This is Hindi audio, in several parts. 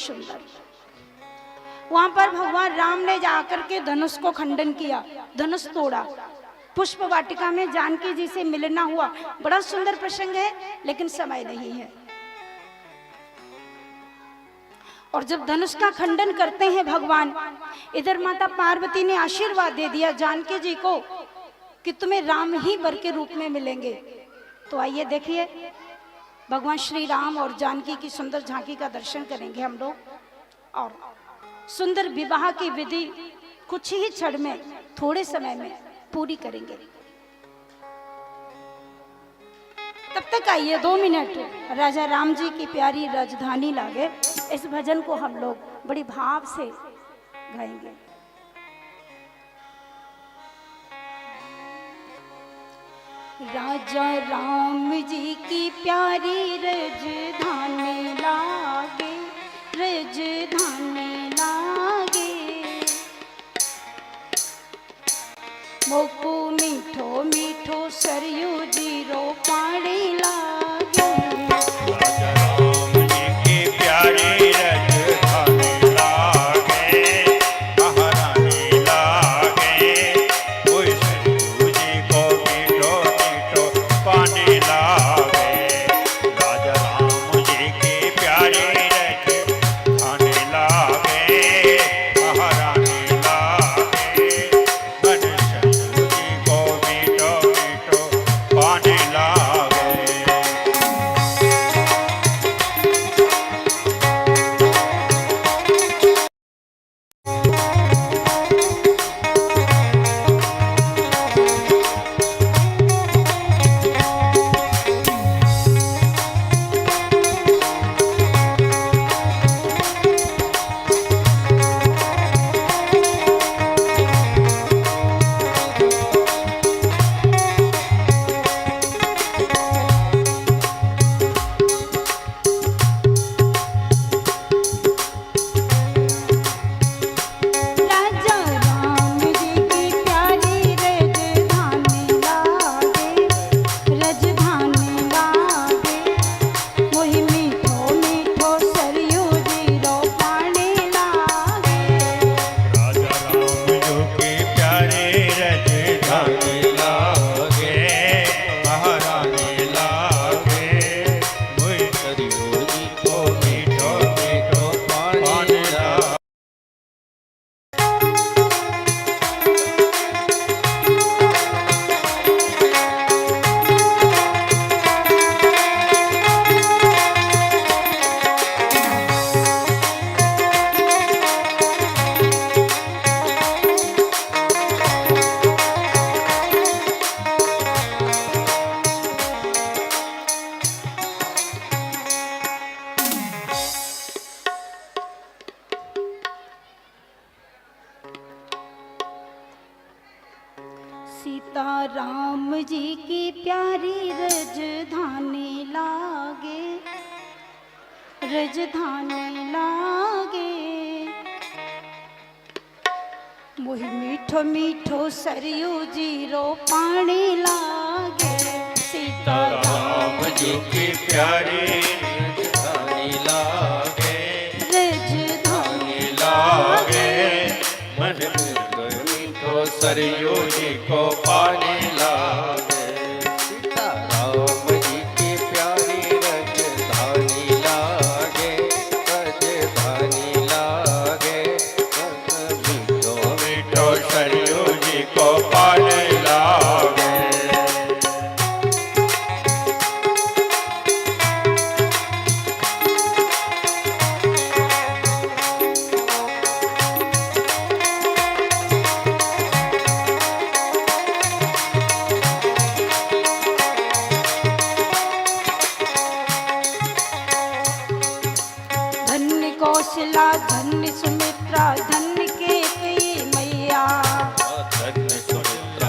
सुंदर। वहां पर भगवान राम ने जाकर के धनुष को खंडन किया, धनुष तोड़ा। पुष्प वाटिका में जानकी जी से मिलना हुआ, बड़ा सुंदर प्रसंग है, लेकिन समय नहीं है। और जब धनुष का खंडन करते हैं भगवान, इधर माता पार्वती ने आशीर्वाद दे दिया जानकी जी को कि तुम्हें राम ही वर के रूप में मिलेंगे। तो आइए देखिए, भगवान श्री राम और जानकी की सुंदर झांकी का दर्शन करेंगे हम लोग, और सुंदर विवाह की विधि कुछ ही क्षण में, थोड़े समय में पूरी करेंगे। तब तक आइए 2 मिनट राजा राम जी की प्यारी राजधानी लागे, इस भजन को हम लोग बड़ी भाव से गाएंगे। राजा राम जी की प्यारी राजधानी लागे, राजधानी लागे, मोको मीठो मीठो सरयू जीरो पानी लागे। राजा राम जी की प्यारी राजधानी लागे, महारानी लागे, कोई सरयू जी को मीठो मीठो पानी लागे। राजा राम जी की प्यारी राजधानी लागे, महारानी लागे, पानी लागे। सीता राम जी की प्यारी राजधानी लागे, राजधानी लागे, मोहि मीठो मीठो सरयू जीरो पानी लागे। सीता राम जी की प्यारी राजधानी लागे, राजधानी लागे, मन मीठो सरयू जी को पानी लागे। सीता राम जी की प्यारी राजधानी लागे, राजधानी लागे, मीठो मीठो सरयू जी को पानी लागे। कौशला धन्य सुमित्रा धन्य केकई मैया, धन्य सुमित्रा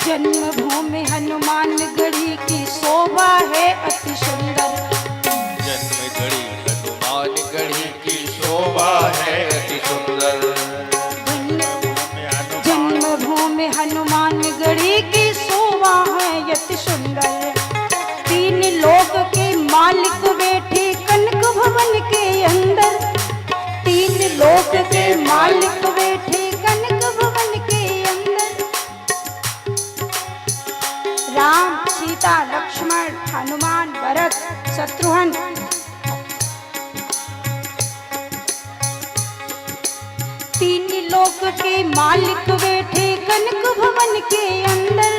जन्मभूमि हनुमान गढ़ी की शोभा है अति सुंदर। जन्म गढ़ी हनुमान गढ़ी की शोभा है अति सुंदर। जन्मभूमि हनुमान गढ़ी की शोभा है अति सुंदर। तीन लोक के मालिक बैठे कनक भवन के अंदर। तीन लोक के मालिक बैठे कनक भवन के अंदर। राम सीता लक्ष्मण हनुमान भरत शत्रुघ्न तीन लोक के मालिक बैठे कनक भवन के अंदर।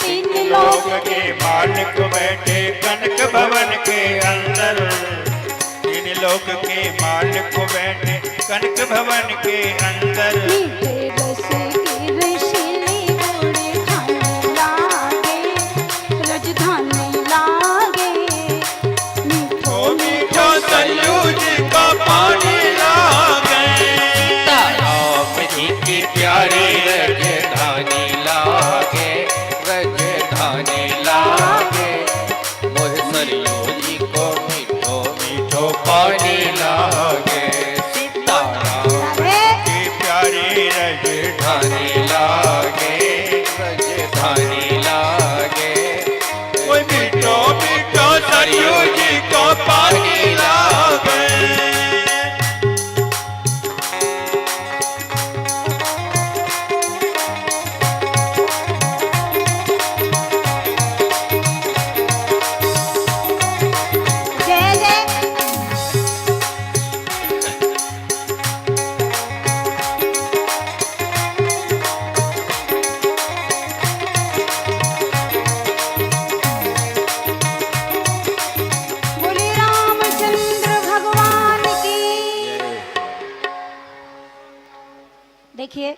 तीन लोक के मालिक बैठे कनक भवन के अंदर। तीन लोक के मालिक बैठे कनक भवन के अंदर। मीठे रस की रसीली गोड़े खाने लागे, रजधानी लागे। मीठो मीठो सरयू जी का पानी लागे। राम जी की प्यारी रजधानी लागे, रजधानी लागे। मोह सरयू जी को मीठो मीठो पानी लागे। सीताराम की प्यारी रजधानी लागे, रजधानी लागे। कोई मीठो मीठो सरयू जी को पानी लागे। जय जय बोले रामचंद्र भगवान की। देखिए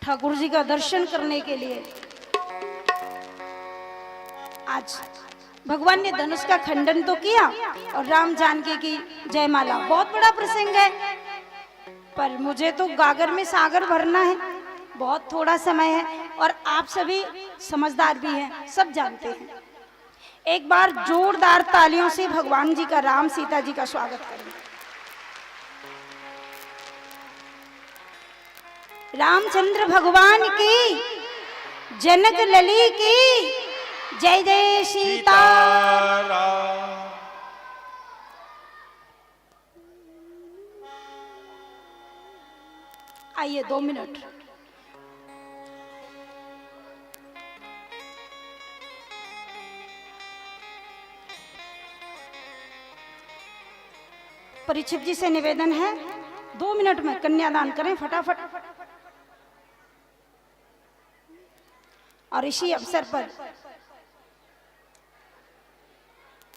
ठाकुर जी का दर्शन करने के लिए आज भगवान ने धनुष का खंडन तो किया और राम जानकी की जयमाला। बहुत बड़ा प्रसंग है, पर मुझे तो गागर में सागर भरना है, बहुत थोड़ा समय है और आप सभी समझदार भी हैं, सब जानते हैं। एक बार जोरदार तालियों से भगवान जी का, राम सीता जी का स्वागत करें। रामचंद्र भगवान की, जनक लली की जय जय सीता। आइए 2 मिनट। परीक्षित जी से निवेदन है 2 मिनट में कन्यादान करें फटाफट। और इसी अवसर पर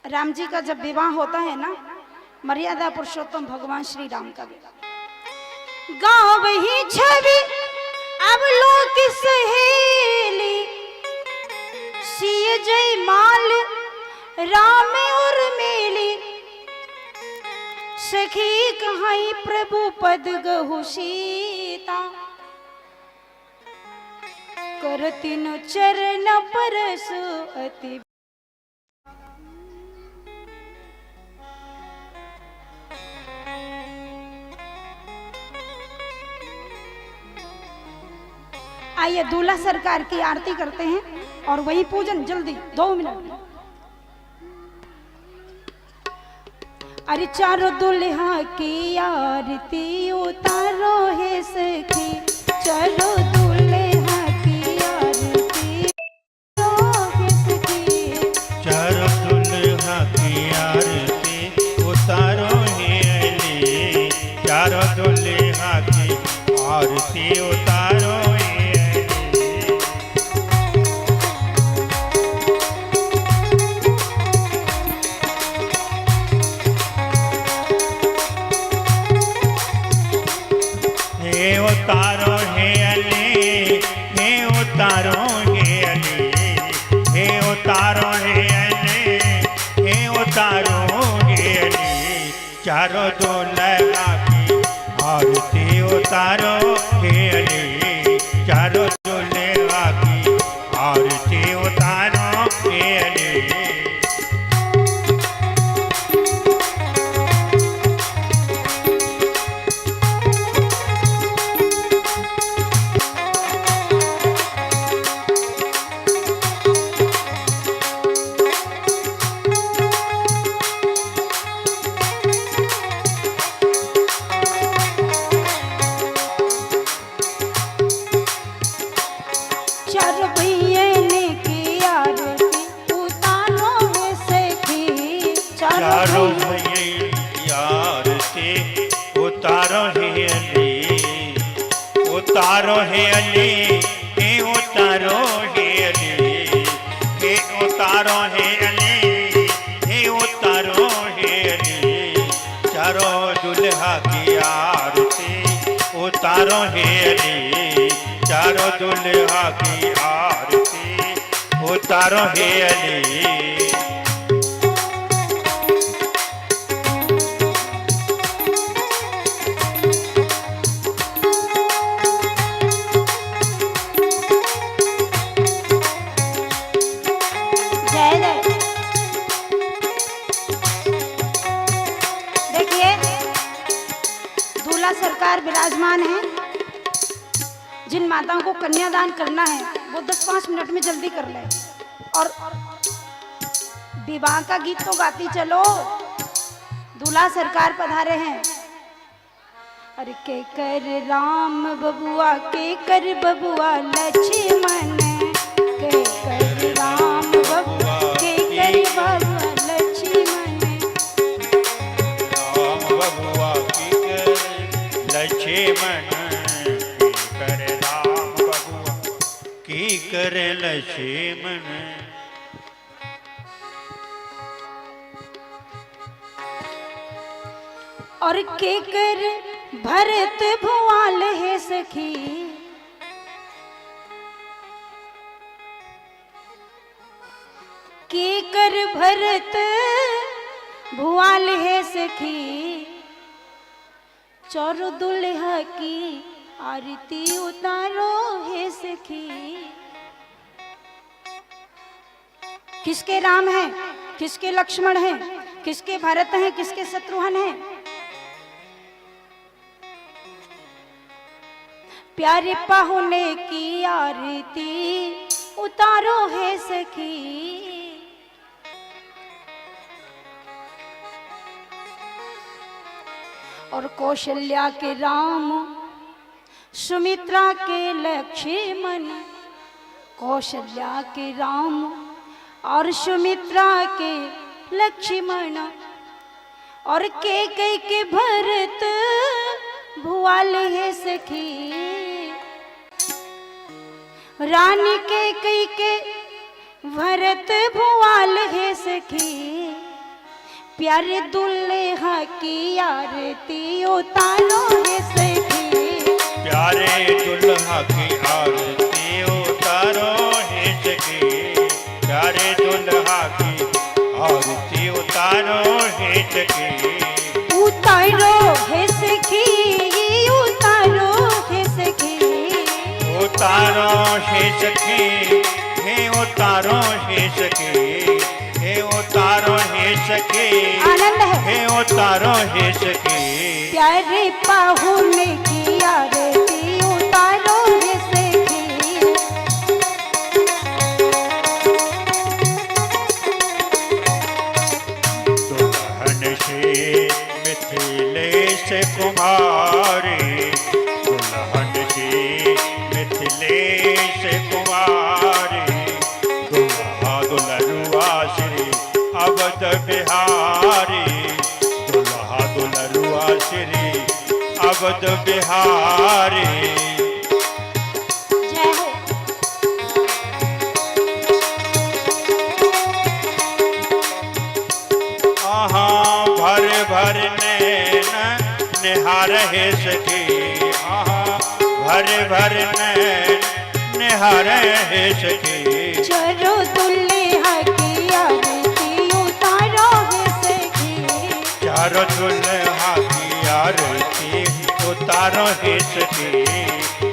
राम जी का जब विवाह होता है ना, मर्यादा पुरुषोत्तम भगवान श्री राम का विवाह, गाँव ही छवि अब लोक सहेली, सिय जय माल राम और मेली, सखी कहाई प्रभु पद गहु सीता, करतिन चरण परस अति। आइए दूल्हा सरकार की आरती करते हैं और वही पूजन जल्दी 2 मिनट। अरे चारों दुल्हा की आरती उतारो है सखी, चारों दुल्हा की आरती उतारो है सखी, चारों दुल्हा की आरती उतारो है अली, चारों दुल्हा की आरती उतारो है अली। हे उतारो है अली, हे उतारो है अली, हे उतारो है अली, हे उतारो है अली, चारों दुल्हा की आरती उतारो है अली, चारों चारों दुल्हा की आरती उतारो हे अली। चारों भैया ने की आरती उतारो हे सखी। चारों भैया आरती उतारो हे अली। उतारो हे अली, हे उतारो हे अली, हे उतारो हे अली, हे उतारो हे अली। चारों दुल्हा की आरती उतारो हे अली। चारों दुल्हा की आरती उतारो हे अली। जय जय। देखिए दूल्हा सरकार विराजमान है। जिन माताओं को कन्यादान करना है वो 10-5 मिनट में जल्दी कर ले। और विवाह का गीत तो गाती चलो, दूल्हा सरकार पधारे हैं। अरे के कर राम बबुआ, के कर बबुआ लक्ष्मण, के कर राम बबुआ, के कर बबुआ लक्ष्मण। राम बबुआ की कर लक्ष्मण, की कर राम बबुआ की कर लक्ष्मण। और के कर भरत भुआल है सखी। के कर भरत भुआल है सखी। चारों दुल्हा की आरती उतारो है सखी। किसके राम हैं, किसके लक्ष्मण हैं, किसके भरत हैं, किसके शत्रुघ्न हैं। प्यारे पाहुने की आरती उतारो है सखी। और कौशल्या के राम, सुमित्रा के लक्ष्मण। कौशल्या के राम और सुमित्रा के लक्ष्मण। और कैकेयी के भरत भुआल है सखी। रानी कैकेयी के भरत भुआल है सखी। प्यारे दुल्हा की आरती उतारो है सखी। प्यारे दुल्हा की आरती उतारो है सखी। प्यारे दुल्हा की आरती उतारो है सखी। उतारो है सखी, उतारो है सखी। उतारो है सखी, हे उतारो है सखी। हे उतारो है सखी, आनंद है। हे उतारो है सखी। प्यारे पाहुने की आरती उतारो है सखी। दुल्हन से मिथिलेश कुमारी। दुल्हन से मिथिलेश कुमारी। दुल्हा दुल्हरुआ श्री अवध बिहारी। दुल्हा दुल्हरुआ श्री अवध बिहारी। जय हो। आहा भर भर नैन निहार है सखी। आहा भर भर नैन निहार है सखी। चारों दुल्हा की आरती उतारो है सखी। चारों दुल्हा की आरती उतारो है सखी।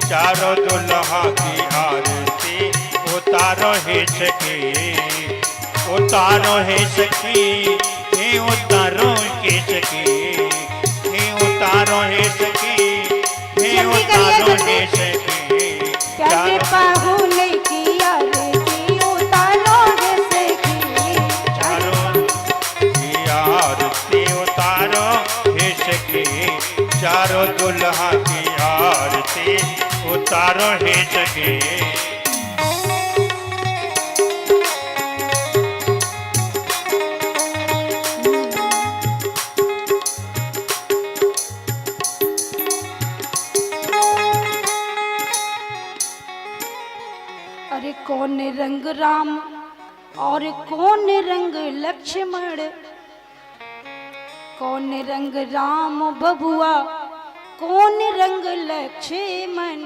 चारों दुल्हा की आरती उतारो हे सखी, उतारो हे सखी, हे उतारो के सखी, हे उतारो हे सखी, हे उतारो हे सखी। प्यारे पाहुने की आरती उतारो हे सखी, चारों की आरती उतारो हे सखी, चारों दुल्हा की आरती उतारो हे सखी। अरे कौन रंग राम और कौन रंग लक्ष्मण, कौन रंग राम बबुआ कौन रंग लक्ष्मण,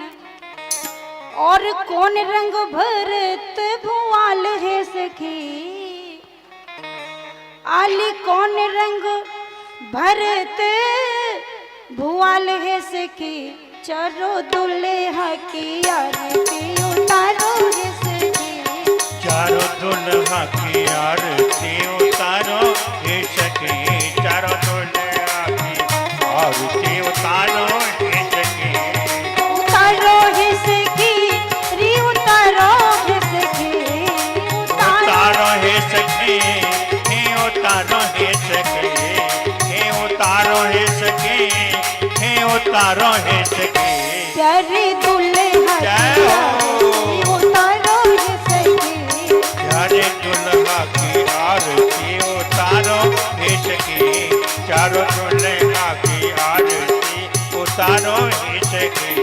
और कौन रंग भरत भुआल है सखी। आली कौन रंग भरत भुआल है सखी, चारों दुल्हा की आरती उतारो हे सखी, चारों दुल्हा की आरती उतारो हे सखी, चारों दुल्हा की आरती उतारो हे सखी, उतारो हे सखी, री उतारो हे सखी, उतारो हे सखी, हे उतारो हे सखी, हे उतारो हे सखी, हे उतारो हे सखी। प्यारे दुल्हा की आरती उतारो हे सखी, प्यारे दुल्हा की आरती उतारो हे सखी, चारों दुल्हा की आरती उतारो हे सखी।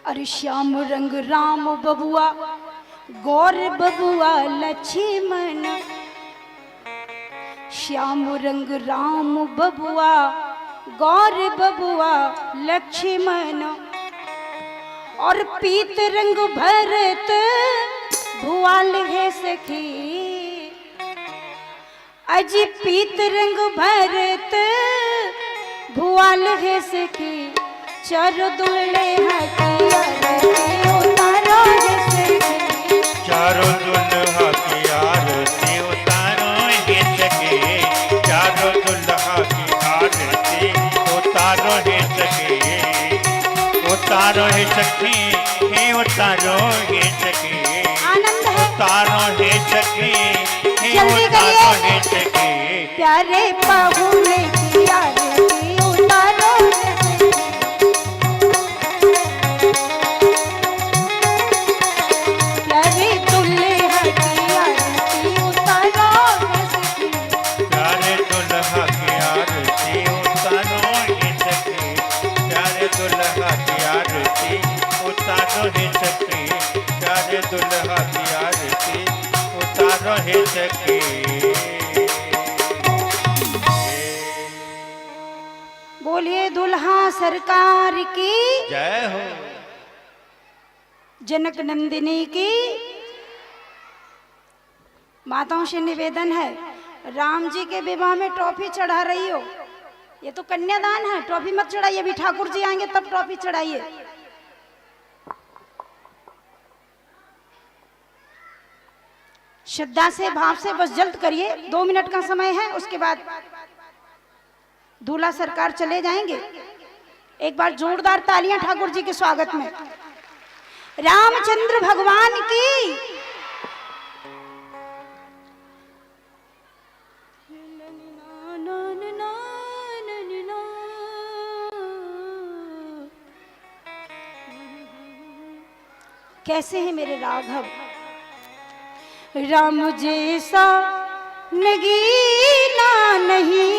अरे श्याम रंग राम बबुआ गौर बबुआ लक्ष्मण, श्याम रंग राम बबुआ गौर बबुआ लक्ष्मण, और पीत रंग भरत भुआल है सखी। अजी पीत रंग भरत भुआल है सखी, चारों दुल्हा की आरती उतारो हे सखी, चारों दुल्हा की आरती उतारो हे सखी, चारों दुल्हा की आरती उतारो हे सखी, उतारो हे सखी, हे उतारो हे सखी, आनंद है उतारो हे सखी, हे जल्दी उतारो करिए। हे सखी। प्यारे पाहुने की आरती उतारो हे सखी, प्यारे दुल्हा की आरती उतारो हे सखी, प्यारे दुल्हा की आरती उतारो हे सखी, प्यारे दुल्हा की आरती उतारो हे सखी, प्यारे दुल्हा की आरती उतारो हे सखी। बोलिए दुल्हा सरकार की, जय हो। जनक नंदिनी की। माताओं से निवेदन है, राम जी के विवाह में ट्रॉफी चढ़ा रही हो, ये तो कन्यादान है, ट्रॉफी मत चढ़ाइए, अभी ठाकुर जी आएंगे तब ट्रॉफी चढ़ाइए। श्रद्धा से भाव से बस जल्द करिए, 2 मिनट का समय है, उसके बाद दूल्हा सरकार चले जाएंगे। एक बार जोरदार तालियां ठाकुर जी के स्वागत में। रामचंद्र भगवान की। कैसे हैं मेरे राघव, राम जैसा नगीना नहीं,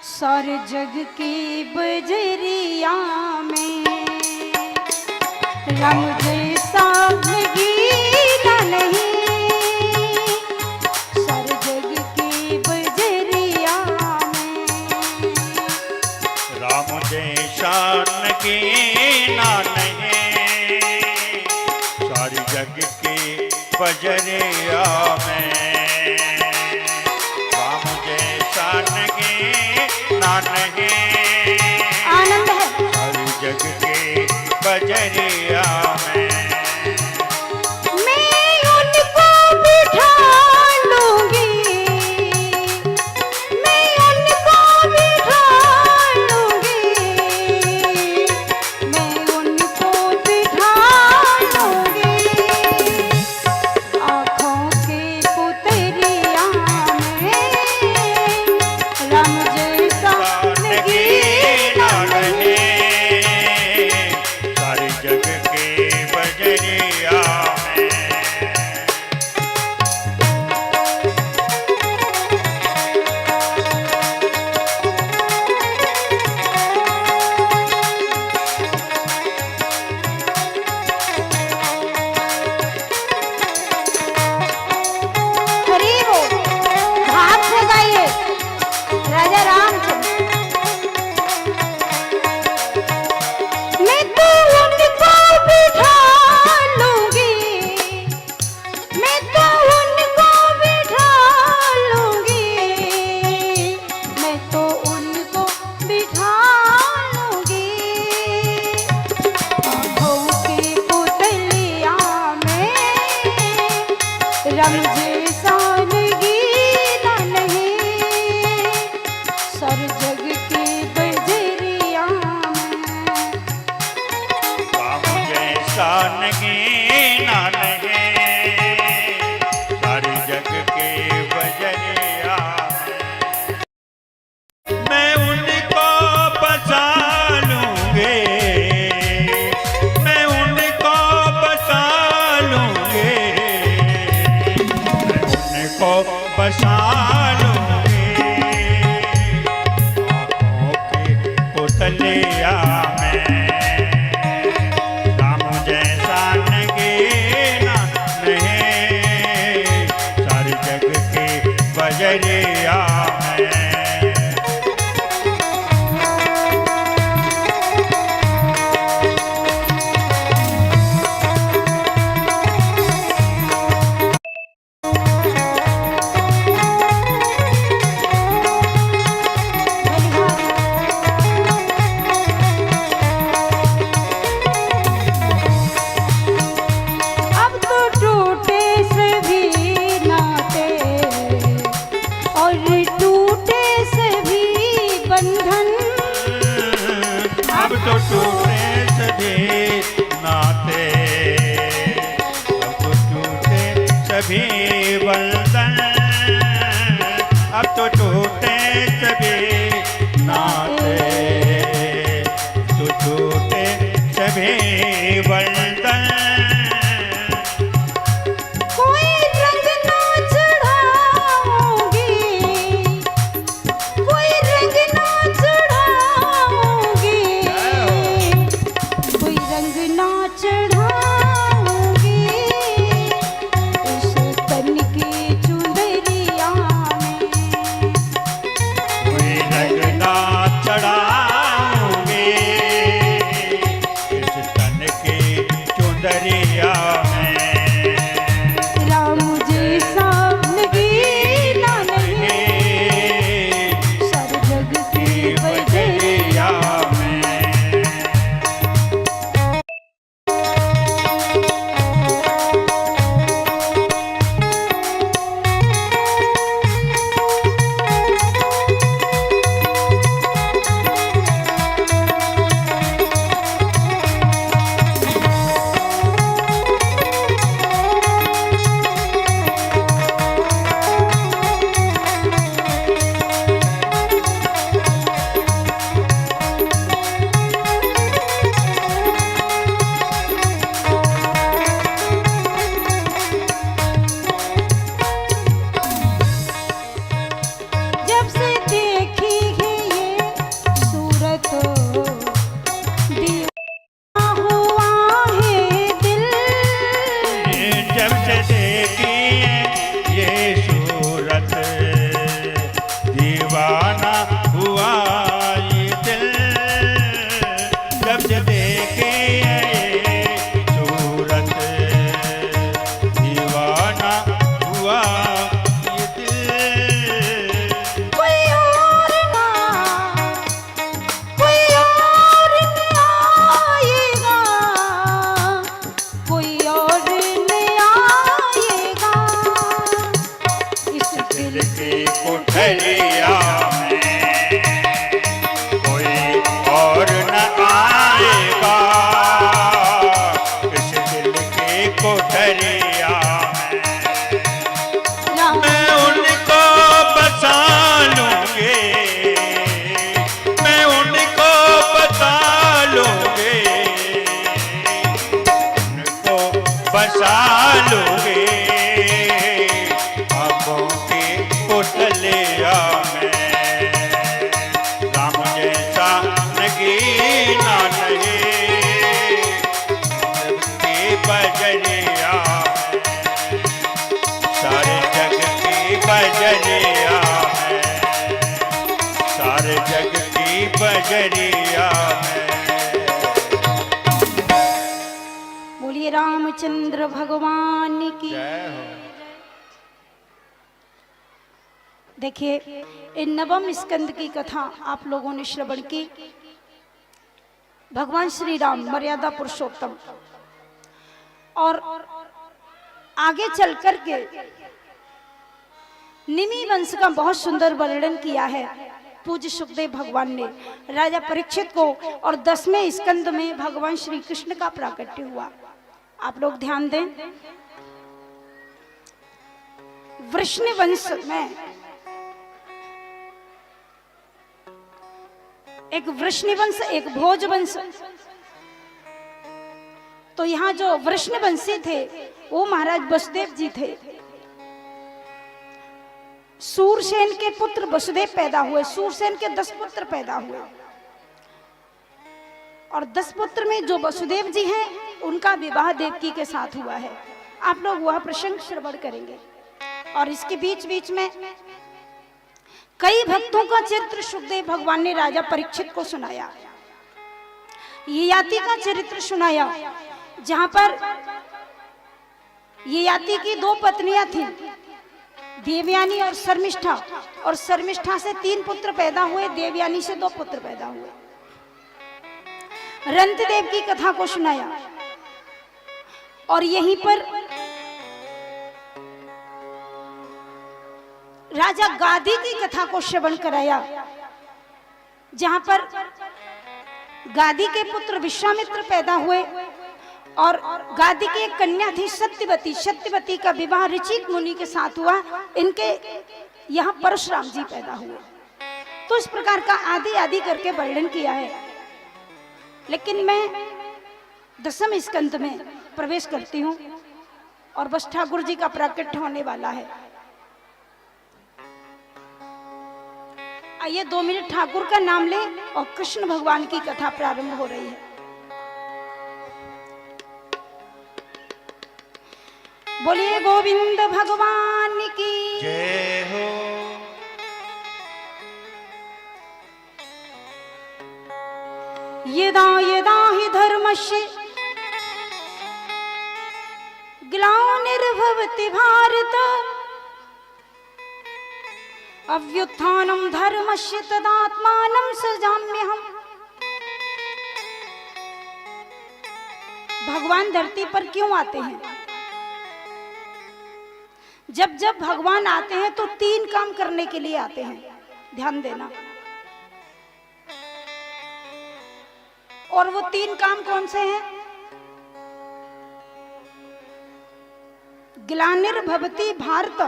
सारे जग की बजरिया में, राम जैसा नगीना नहीं, सारे जग की बजरिया में, राम जैसा नगीना नहीं, सारी जग की बजरिया में, नहीं, आनंद है। हर जग के बजरिया में मैं उनको बिठा लूंगी, मैं उनको बिठा लूंगी, मैं उनको बिठा लूंगी। आँखों के पुतरिया में राम जैसा नगीना रहे, सारे जग के बजरिया में। हरि बोल, भाव से गाइए राजा रामचंद्र। मैं तो उनको बिठा लूंगी, मैं तो उनको बिठा लूंगी, मैं तो उनको बिठा लूंगी। आँखों की पुतलिया में रम जैसा नगीना नहीं, सर जग की बजरिया में। काम जैसा नगीना नहीं, सारे जग के बजरिया में। मैं उनको बसा लूंगी, मैं उनको बसा लूंगी, मैं उनको बसा लूंगी। आँखों की पुतलिया में राम जैसा नगीना नहीं, सारे जग के बजरिया में। अब तो टूटे सभी नाते और टूटे सभी बंधन। अब तो टूटे सभी नाते, अब तो टूटे सभी बंधन, अब तो टूटे सभी नाते, तो टूटे सभी बंधन। कोई रंग ना चढ़ाऊंगी, कोई रंग ना चढ़ाऊंगी, कोई रंग ना चढ़ाऊंगी। इस तन की चुनरिया में कोठरिया में, कोई और न आएगा इस दिल की कोठरिया में। राम मैं उनको बसा लूंगी, मैं उनको बसा लूंगी, उनको बसा लूंगी आंखों की पुतलिया में। राम जैसा नगीना नहीं सबकी बजरिया में, सारे जग की बजरिया है, सारे जग की बजरिया है। बोलिए रामचंद्र भगवान की। जय हो। देखिए इन नवम स्कंद की कथा आप लोगों ने श्रवण की। भगवान श्री राम मर्यादा पुरुषोत्तम, और आगे चल कर के निमि वंश का बहुत सुंदर वर्णन किया है पूज्य सुखदेव भगवान ने राजा परीक्षित को, और 10वें स्कंद में भगवान श्री कृष्ण का प्राकट्य हुआ। आप लोग ध्यान दें, वृष्णि वंश में एक वृष्णि वंश, एक भोज वंश। तो यहाँ जो वृष्णवंशी थे वो महाराज वसुदेव जी थे। सूरसेन के पुत्र वसुदेव पैदा हुए। सूरसेन के 10 पुत्र पैदा हुए, और 10 पुत्र में जो वसुदेव जी हैं उनका विवाह देवकी के साथ हुआ है। आप लोग वह प्रसंग श्रवण करेंगे। और इसके बीच बीच में कई भक्तों का चरित्र सुखदेव भगवान ने राजा परीक्षित को सुनाया। ययाति का चरित्र सुनाया, जहां पर ययाति की 2 पत्नियां थीं, देवयानी और शर्मिष्ठा, और शर्मिष्ठा से 3 पुत्र पैदा हुए, देवयानी से 2 पुत्र पैदा हुए। रंतदेव की कथा को सुनाया, और यहीं पर राजा गादी की कथा को श्रवण कराया, जहां पर गादी के पुत्र विश्वामित्र पैदा हुए, और गादी की एक कन्या थी सत्यवती। सत्यवती का विवाह ऋचिक मुनि के साथ हुआ। इनके यहाँ परशुराम जी पैदा हुए। तो इस प्रकार का आदि आदि करके वर्णन किया है। लेकिन मैं 10वें स्कंद में प्रवेश करती हूँ, और बस ठाकुर जी का प्राकट्य होने वाला है। आइए 2 मिनट ठाकुर का नाम ले, और कृष्ण भगवान की कथा प्रारंभ हो रही है। बोलिए गोविंद भगवान की जय हो। यदा यदा हि धर्मस्य ग्लानिर्भवति भारत अव्युत्थानं धर्मस्य तदात्मानं सृजाम्यहम्। भगवान धरती पर क्यों आते हैं? जब जब भगवान आते हैं तो 3 काम करने के लिए आते हैं, ध्यान देना। और वो 3 काम कौन से हैं? ग्लानिर्भवति भारत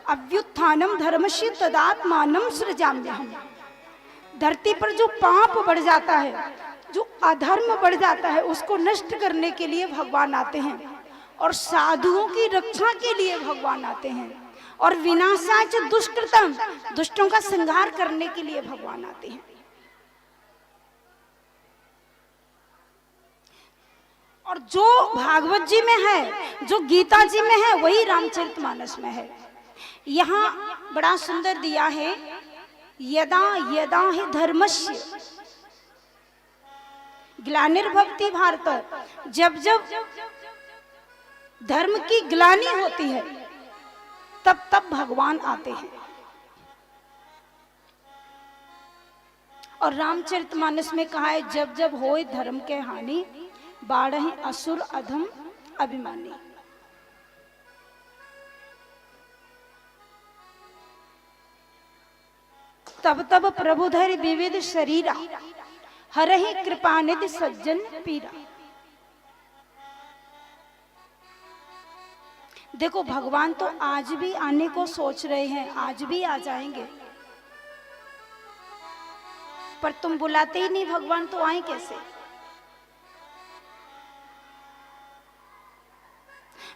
अव्युत्थानं धर्मस्य तदात्मानं सृजाम्यहम्। धरती पर जो पाप बढ़ जाता है, जो अधर्म बढ़ जाता है, उसको नष्ट करने के लिए भगवान आते हैं, और साधुओं की रक्षा के लिए भगवान आते हैं, और विनाशाच दुष्कृतम, दुष्टों का संहार करने के लिए भगवान आते हैं। और जो भागवत जी में है, जो गीता जी में है, वही रामचरितमानस में है। यहाँ बड़ा सुंदर दिया है, यदा यदा हि धर्मस्य ग्लानिर्भवति भारत। जब जब धर्म की ग्लानि होती है, तब तब भगवान आते हैं। और रामचरितमानस में कहा है, जब जब होए धर्म के हानि बाढ़हि असुर अधम अभिमानी। तब तब प्रभुधर विविध शरीरा, हरहि कृपानिधि सज्जन पीरा। देखो भगवान तो आज भी आने को सोच रहे हैं, आज भी आ जाएंगे, पर तुम बुलाते ही नहीं, भगवान तो आए कैसे?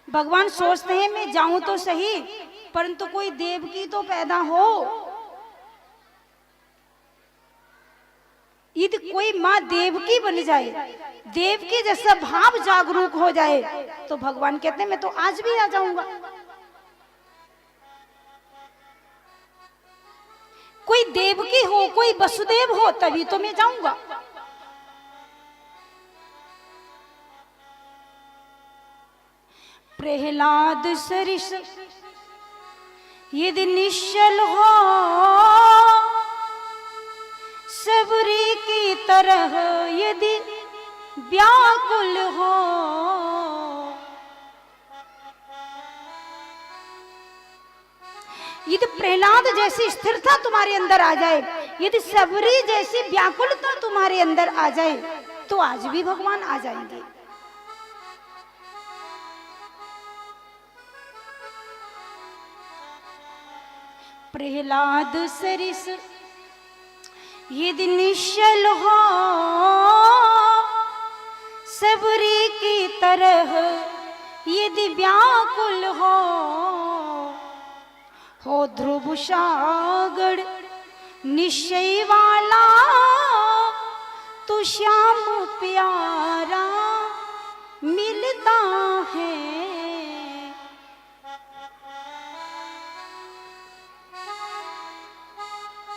भगवान सोचते हैं मैं जाऊं तो सही, परंतु कोई देवकी तो पैदा हो, यदि कोई माँ देवकी बन जाए, देवकी जैसा भाव जागरूक हो जाए, तो भगवान कहते हैं मैं तो आज भी आ जाऊंगा। कोई देवकी हो, कोई वसुदेव हो, तभी तो मैं जाऊंगा। प्रहलाद सरिस यदि निश्चल हो, सबरी की तरह यदि व्याकुल हो, यदि प्रहलाद जैसी स्थिरता तुम्हारे अंदर आ जाए, यदि सबरी जैसी व्याकुलता तुम्हारे अंदर आ जाए, तो आज भी भगवान आ जाएंगे। प्रहलाद सरिस यदि निश्चल हो, सबरी की तरह यदि व्याकुल हो ध्रुव सागर निश्चय वाला, तो श्याम प्यारा मिलता है।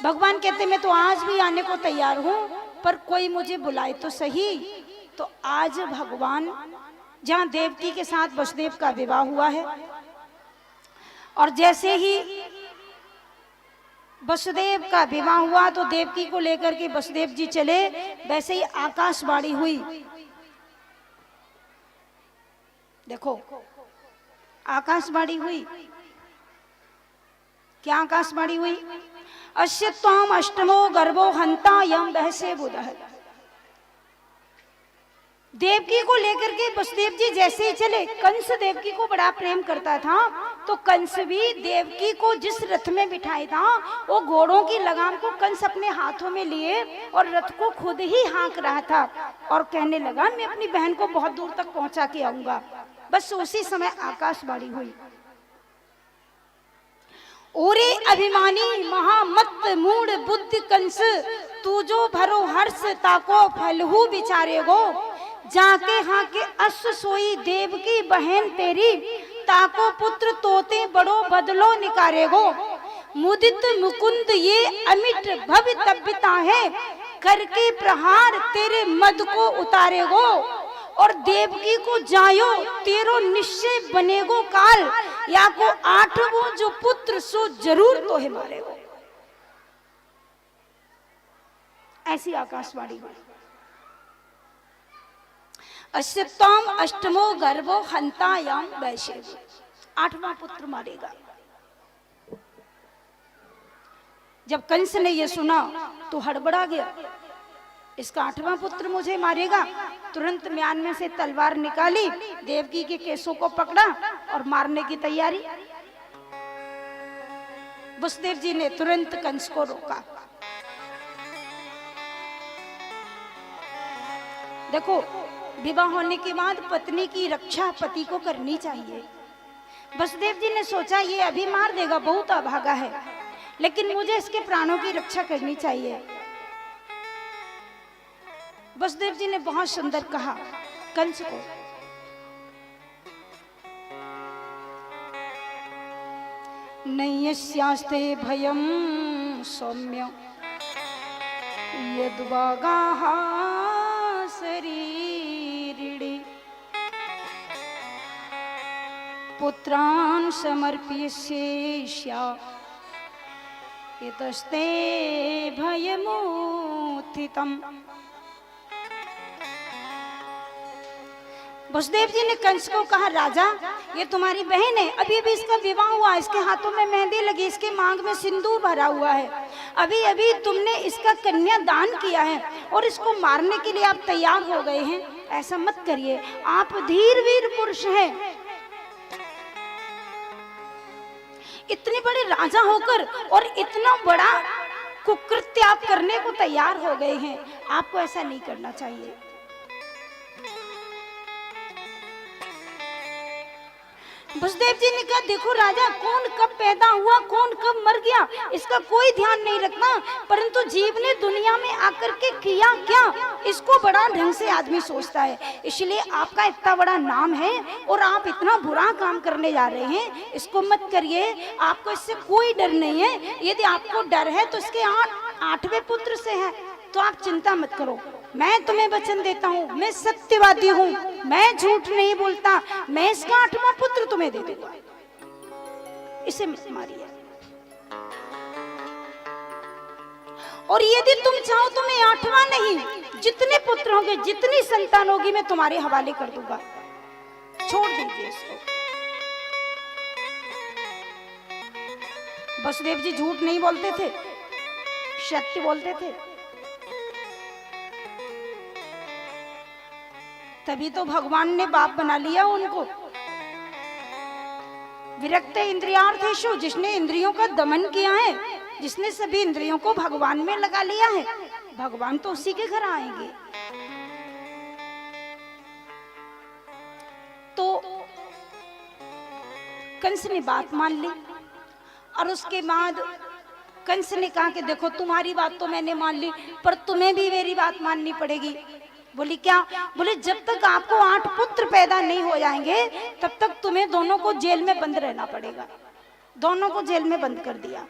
भगवान कहते मैं तो आज भी आने को तैयार हूं, पर कोई मुझे बुलाए तो सही। तो आज भगवान जहां देवकी के साथ वसुदेव का विवाह हुआ है, और जैसे ही वसुदेव का विवाह हुआ तो देवकी को लेकर के वसुदेव जी चले, वैसे ही आकाशवाणी हुई। देखो आकाशवाणी हुई, क्या आकाशवाणी हुई? अस्य त्वाम अष्टमो गर्भो हंता यम बहसे बुधः। देवकी को लेकर के वसुदेव जी जैसे ही चले, कंस देवकी को बड़ा प्रेम करता था, तो कंस भी देवकी को जिस रथ में बिठाया था, वो घोड़ों की लगाम को कंस अपने हाथों में लिए और रथ को खुद ही हाँक रहा था, और कहने लगा मैं अपनी बहन को बहुत दूर तक पहुंचा के आऊंगा। बस उसी समय आकाशवाणी हुई, ओरे अभिमानी महामत मूड बुद्धि कंस, तू जो भरो हर्ष ताको फलहु बिचारे गो, जाके हाँ के अस सोई देव की बहन तेरी, ताको पुत्र तोते बड़ो बदलो निकारे गो, मुदित मुकुंद ये अमिट भवितव्यता है, करके प्रहार तेरे मद को उतारे गो, और देवकी को जायो तेरो निश्चय बनेगो काल, या को आठवो जो पुत्र सो जरूर तो है मारेगो। ऐसी आकाशवाणी हुई। अस्यत्वाम अष्टमो गर्भो हंतायाम वैश्य, आठवां पुत्र मारेगा। जब कंस ने यह सुना तो हड़बड़ा गया, इसका आठवां पुत्र मुझे मारेगा। तुरंत म्यान में से तलवार निकाली, देवकी के केसों को पकड़ा और मारने की तैयारी। वसुदेव जी ने तुरंत कंस को रोका। देखो विवाह होने के बाद पत्नी की रक्षा पति को करनी चाहिए। वसुदेव जी ने सोचा ये अभी मार देगा, बहुत अभागा है, लेकिन मुझे इसके प्राणों की रक्षा करनी चाहिए। वसुदेव जी ने बहुत सुंदर कहा कंस को, नैयस्यास्ते भयं सौम्य यद्वागाः शरीरिणे, पुत्रान् समर्पयिष्या यतस्ते भयमुत्थितम्। वसुदेव जी ने कंस को कहा, राजा ये तुम्हारी बहन है, अभी अभी इसका विवाह हुआ, इसके हाथों में मेहंदी लगी, इसके मांग में सिंदूर भरा हुआ है, अभी अभी तुमने इसका कन्या दान किया है और इसको मारने के लिए आप तैयार हो गए हैं। ऐसा मत करिए, आप धीर वीर पुरुष हैं, इतने बड़े राजा होकर और इतना बड़ा कुकृत्य आप करने को तैयार हो गए हैं, आपको ऐसा नहीं करना चाहिए। वसुदेव जी ने कहा, देखो राजा, कौन कब पैदा हुआ, कौन कब मर गया, इसका कोई ध्यान नहीं रखना, परंतु जीव ने दुनिया में आकर के किया क्या, इसको बड़ा ढंग से आदमी सोचता है। इसलिए आपका इतना बड़ा नाम है और आप इतना बुरा काम करने जा रहे हैं, इसको मत करिए, आपको इससे कोई डर नहीं है। यदि आपको डर है तो इसके 8वें पुत्र से है, तो आप चिंता मत करो। मैं तुम्हें वचन देता हूँ, मैं सत्यवादी हूँ, मैं झूठ नहीं बोलता, मैं इसका 8वां पुत्र तुम्हें दे दूंगा, इसे मत मारिए। और यदि तुम चाहो तो मैं 8वां नहीं, जितने पुत्र होंगे, जितनी संतान होगी, मैं तुम्हारे हवाले कर दूंगा, छोड़ दीजिए इसको। वसुदेव जी झूठ नहीं बोलते थे, सत्य बोलते थे, तभी तो भगवान ने बाप बना लिया उनको। विरक्त इंद्रियार्थेषु, जिसने इंद्रियों का दमन किया है, जिसने सभी इंद्रियों को भगवान में लगा लिया है, भगवान तो उसी के घर आएंगे। तो कंस ने बात मान ली और उसके बाद कंस ने कहा कि देखो, तुम्हारी बात तो मैंने मान ली, पर तुम्हें भी मेरी बात माननी पड़ेगी। बोली क्या? बोले जब तक आपको 8 पुत्र पैदा नहीं हो जाएंगे तब तक तुम्हें दोनों को जेल में बंद रहना पड़ेगा। दोनों को जेल में बंद कर दिया।